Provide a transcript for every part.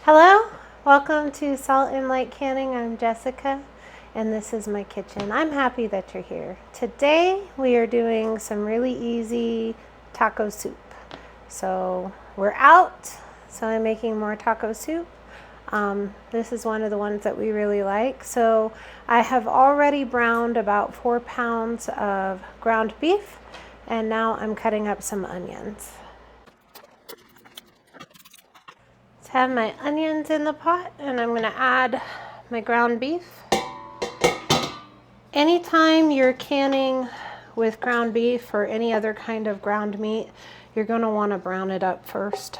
Hello, welcome to Salt and Light Canning. I'm Jessica and this is my kitchen. I'm happy that you're here. Today we are doing some really easy taco soup. So we're out, so I'm making more taco soup. This is one of the ones that we really like. So I have already browned about 4 pounds of ground beef and now I'm cutting up some onions. Have my onions in the pot and I'm going to add my ground beef. Anytime you're canning with ground beef or any other kind of ground meat, you're going to want to brown it up first.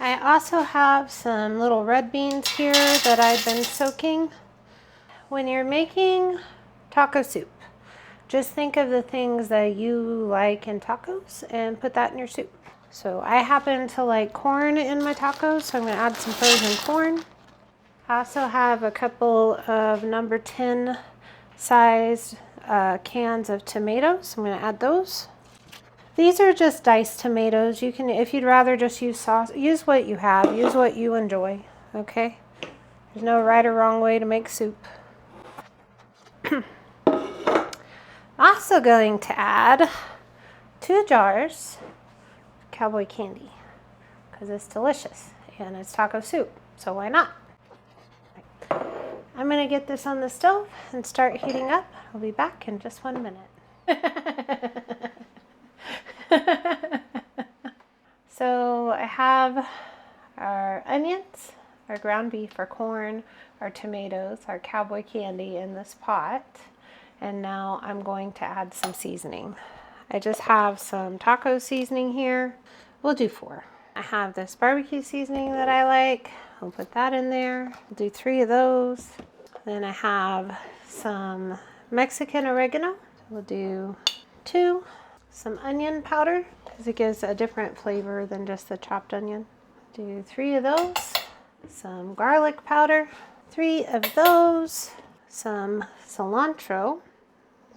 I also have some little red beans here that I've been soaking. When you're making taco soup, just think of the things that you like in tacos and put that in your soup. So I happen to like corn in my tacos, so I'm going to add some frozen corn. I also have a couple of number 10 sized cans of tomatoes. I'm going to add those. These are just diced tomatoes. You can, if you'd rather just use sauce, use what you have, use what you enjoy, okay? There's no right or wrong way to make soup. Also going to add 2 jars cowboy candy because it's delicious and it's taco soup, so why not? I'm going to get this on the stove and start heating up. I'll be back in just 1 minute. So I have our onions, our ground beef, our corn, our tomatoes, our cowboy candy in this pot, and now I'm going to add some seasoning. I just have some taco seasoning here. We'll do 4. I have this barbecue seasoning that I like. I'll put that in there. I'll do 3 of those. Then I have some Mexican oregano. We'll do 2. Some onion powder because it gives a different flavor than just the chopped onion. Do 3 of those. Some garlic powder. 3 of those. Some cilantro.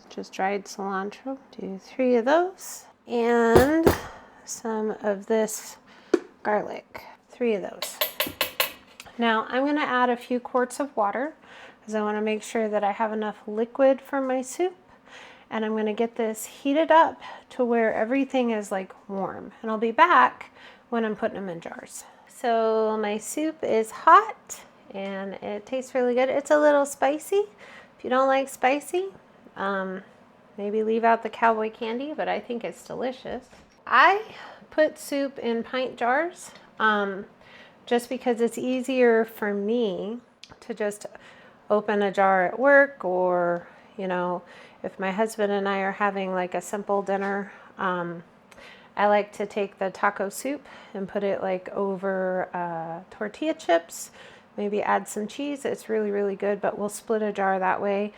Just dried cilantro. Do 3 of those. And some of this garlic. 3 of those. Now I'm going to add a few quarts of water because I want to make sure that I have enough liquid for my soup. And I'm going to get this heated up to where everything is like warm. And I'll be back when I'm putting them in jars. So my soup is hot and it tastes really good. It's a little spicy. If you don't like spicy, maybe leave out the cowboy candy, but I think it's delicious. I put soup in pint jars just because it's easier for me to just open a jar at work, or, you know, if my husband and I are having like a simple dinner, I like to take the taco soup and put it like over tortilla chips, maybe add some cheese. It's really, really good, but we'll split a jar that way.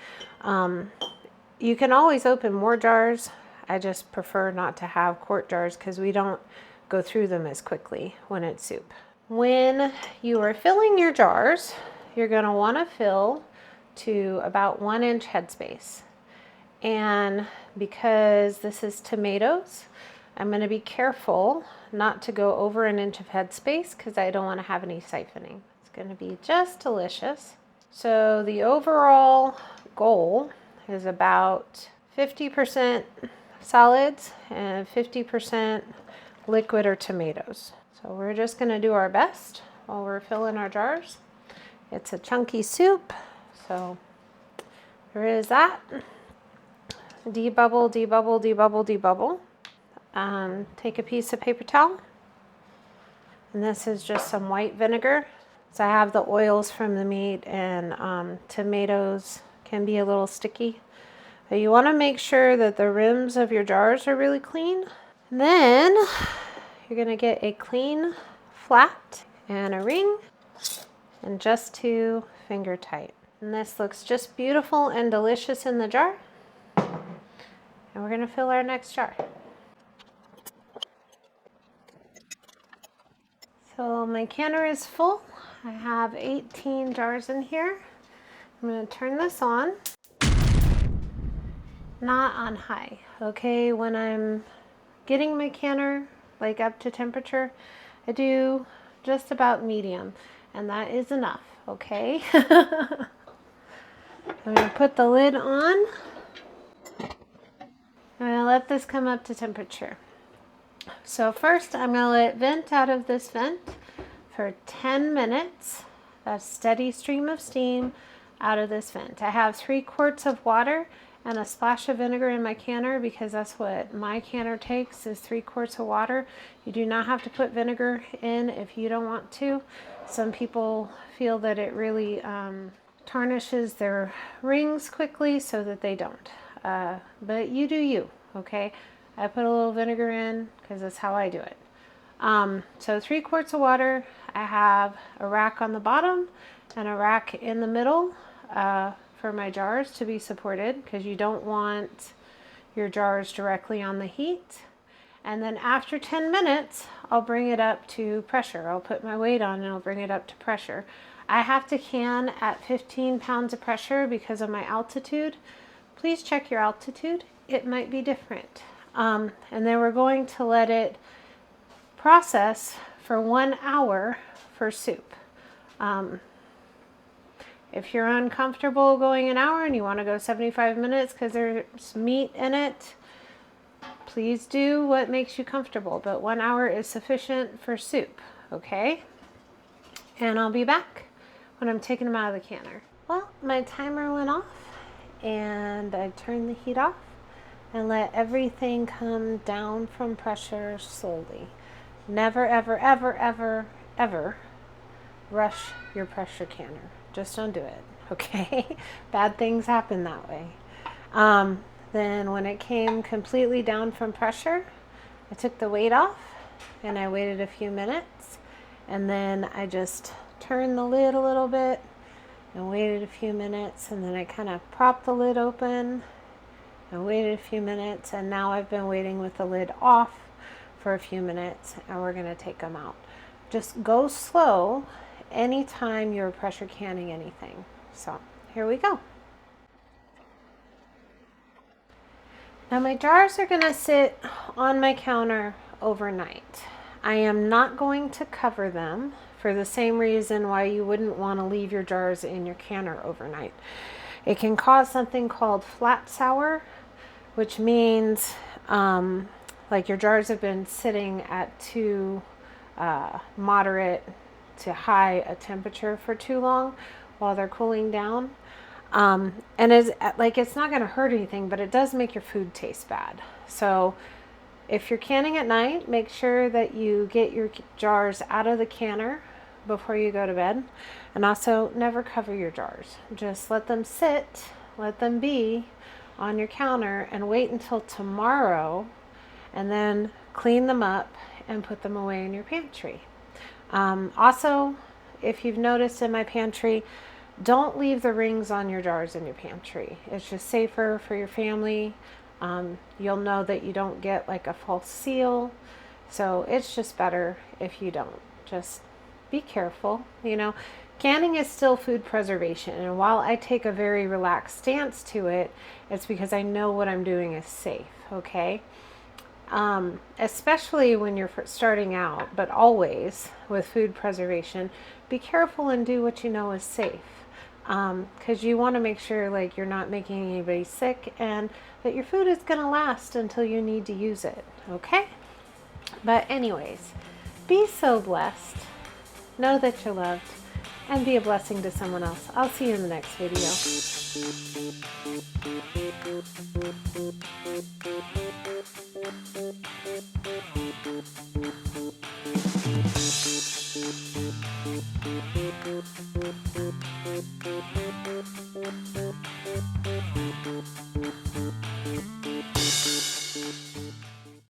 You can always open more jars. I just prefer not to have quart jars because we don't go through them as quickly when it's soup. When you are filling your jars, you're going to want to fill to about 1 inch headspace. And because this is tomatoes, I'm going to be careful not to go over 1 inch of headspace because I don't want to have any siphoning. It's going to be just delicious. So the overall goal is about 50% solids and 50% liquid or tomatoes. So we're just going to do our best while we're filling our jars. It's a chunky soup, so there is that. Debubble, debubble, debubble, debubble. Take a piece of paper towel, and this is just some white vinegar. So I have the oils from the meat, and tomatoes can be a little sticky. But you want to make sure that the rims of your jars are really clean. And then you're going to get a clean flat and a ring and just 2 finger tight. And this looks just beautiful and delicious in the jar. And we're going to fill our next jar. So my canner is full. I have 18 jars in here. I'm going to turn this on. Not on high, okay? When I'm getting my canner like up to temperature, I do just about medium. and that is enough, okay? I'm gonna put the lid on. I'm gonna let this come up to temperature. So first I'm gonna let it vent out of this vent for 10 minutes. That's steady stream of steam out of this vent. I have 3 quarts of water and a splash of vinegar in my canner because that's what my canner takes, is 3 quarts of water. You do not have to put vinegar in if you don't want to. Some people feel that it really tarnishes their rings quickly, so that they don't. But you do you, okay? I put a little vinegar in because that's how I do it. So 3 quarts of water. I have a rack on the bottom and a rack in the middle for my jars to be supported, because you don't want your jars directly on the heat. And then after 10 minutes, I'll bring it up to pressure. I'll put my weight on and I'll bring it up to pressure. I have to can at 15 pounds of pressure because of my altitude. Please check your altitude. It might be different. And then we're going to let it process for 1 hour for soup. If you're uncomfortable going an hour and you want to go 75 minutes because there's meat in it, please do what makes you comfortable. But 1 hour is sufficient for soup, okay? And I'll be back when I'm taking them out of the canner. Well, my timer went off and I turned the heat off and let everything come down from pressure slowly. Never, ever, ever, ever, ever rush your pressure canner. Just don't do it, okay? Bad things happen that way. Then when it came completely down from pressure, I took the weight off and I waited a few minutes, and then I just turned the lid a little bit and waited a few minutes, and then I kind of propped the lid open and waited a few minutes, and now I've been waiting with the lid off for a few minutes, and we're going to take them out. Just go slow anytime you're pressure canning anything. So here we go. Now my jars are going to sit on my counter overnight. I am not going to cover them for the same reason why you wouldn't want to leave your jars in your canner overnight. It can cause something called flat sour, which means like your jars have been sitting at too moderate to high a temperature for too long while they're cooling down. And it's not going to hurt anything, but it does make your food taste bad. So if you're canning at night, make sure that you get your jars out of the canner before you go to bed. And also never cover your jars. Just let them sit, let them be on your counter, and wait until tomorrow, and then clean them up and put them away in your pantry. Also, if you've noticed in my pantry, don't leave the rings on your jars in your pantry. It's just safer for your family. You'll know that you don't get like a false seal. So it's just better if you don't. Just be careful. You know, canning is still food preservation. And while I take a very relaxed stance to it, it's because I know what I'm doing is safe, okay? Especially when you're starting out, but always with food preservation, be careful and do what you know is safe. Because you want to make sure like you're not making anybody sick and that your food is going to last until you need to use it, okay? But anyways, be so blessed. Know that you're loved and be a blessing to someone else. I'll see you in the next video.